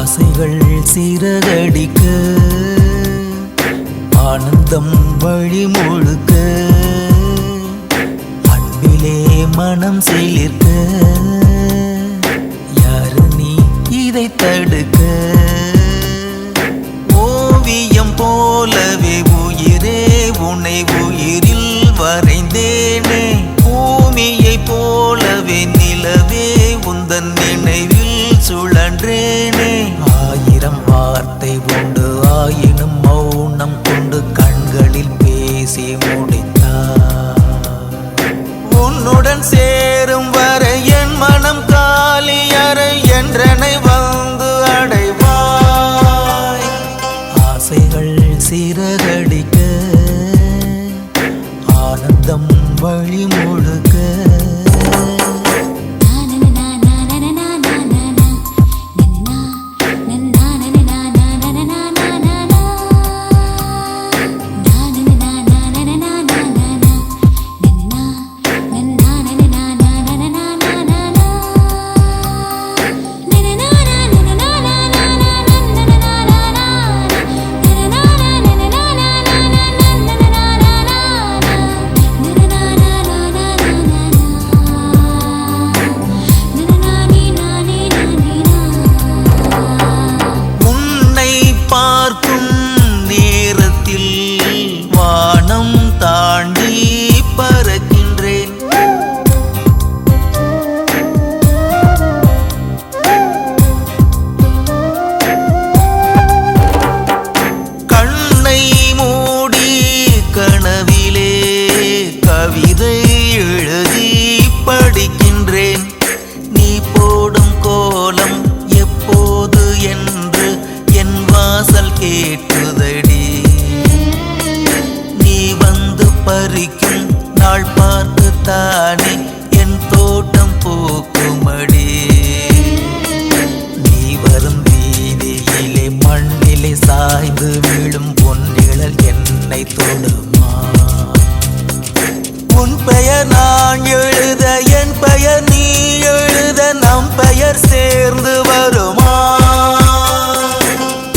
ஆசைகள் சிறகடிக்க ஆனந்தம் வழி முழுக்க அன்பிலே மனம் சிலிர்க்க யாரு நீ இதை தடுக்க ஓவியம் போலவே உயிரே உன்னை உயிரில் வரைந்தேனே பூமியை போலவே நிலவே உந்தன் நினைவில் சுழன்றேனே ஆயிரம் வார்த்தை உண்டு ஆயினும் மௌனம் கொண்டு கண்களில் பேசி முடித்தார் உன்னுடன் சேரும் வரை என் மனம் காலியறை என்றனை வந்து அடைவாய் ஆசைகள் சிறகடிக்க ஆனந்தம் வழி முழுக்க பார்க்கும் நேரத்தில் வானம் தாண்டி பறக்கின்றேன் கண்ணை மூடி கனவிலே கவிதை எழுதி படிக்கின்றேன் நீ போடும் கோலம் எப்போது என்று என் வாசல் கேட்குதடி நீ வந்து பறிக்கும் நாள் பார்த்து தானே என் தோட்டம் பூக்குமடி நீ வரும் வீதியிலே மண்ணிலே சாய்ந்து விழும் பொன்னிழல் என்னை தொடுமா உன் பெயர் நான் எழுத என் பெயர் நீ எழுத நம் பெயர் சேர்ந்து வருமா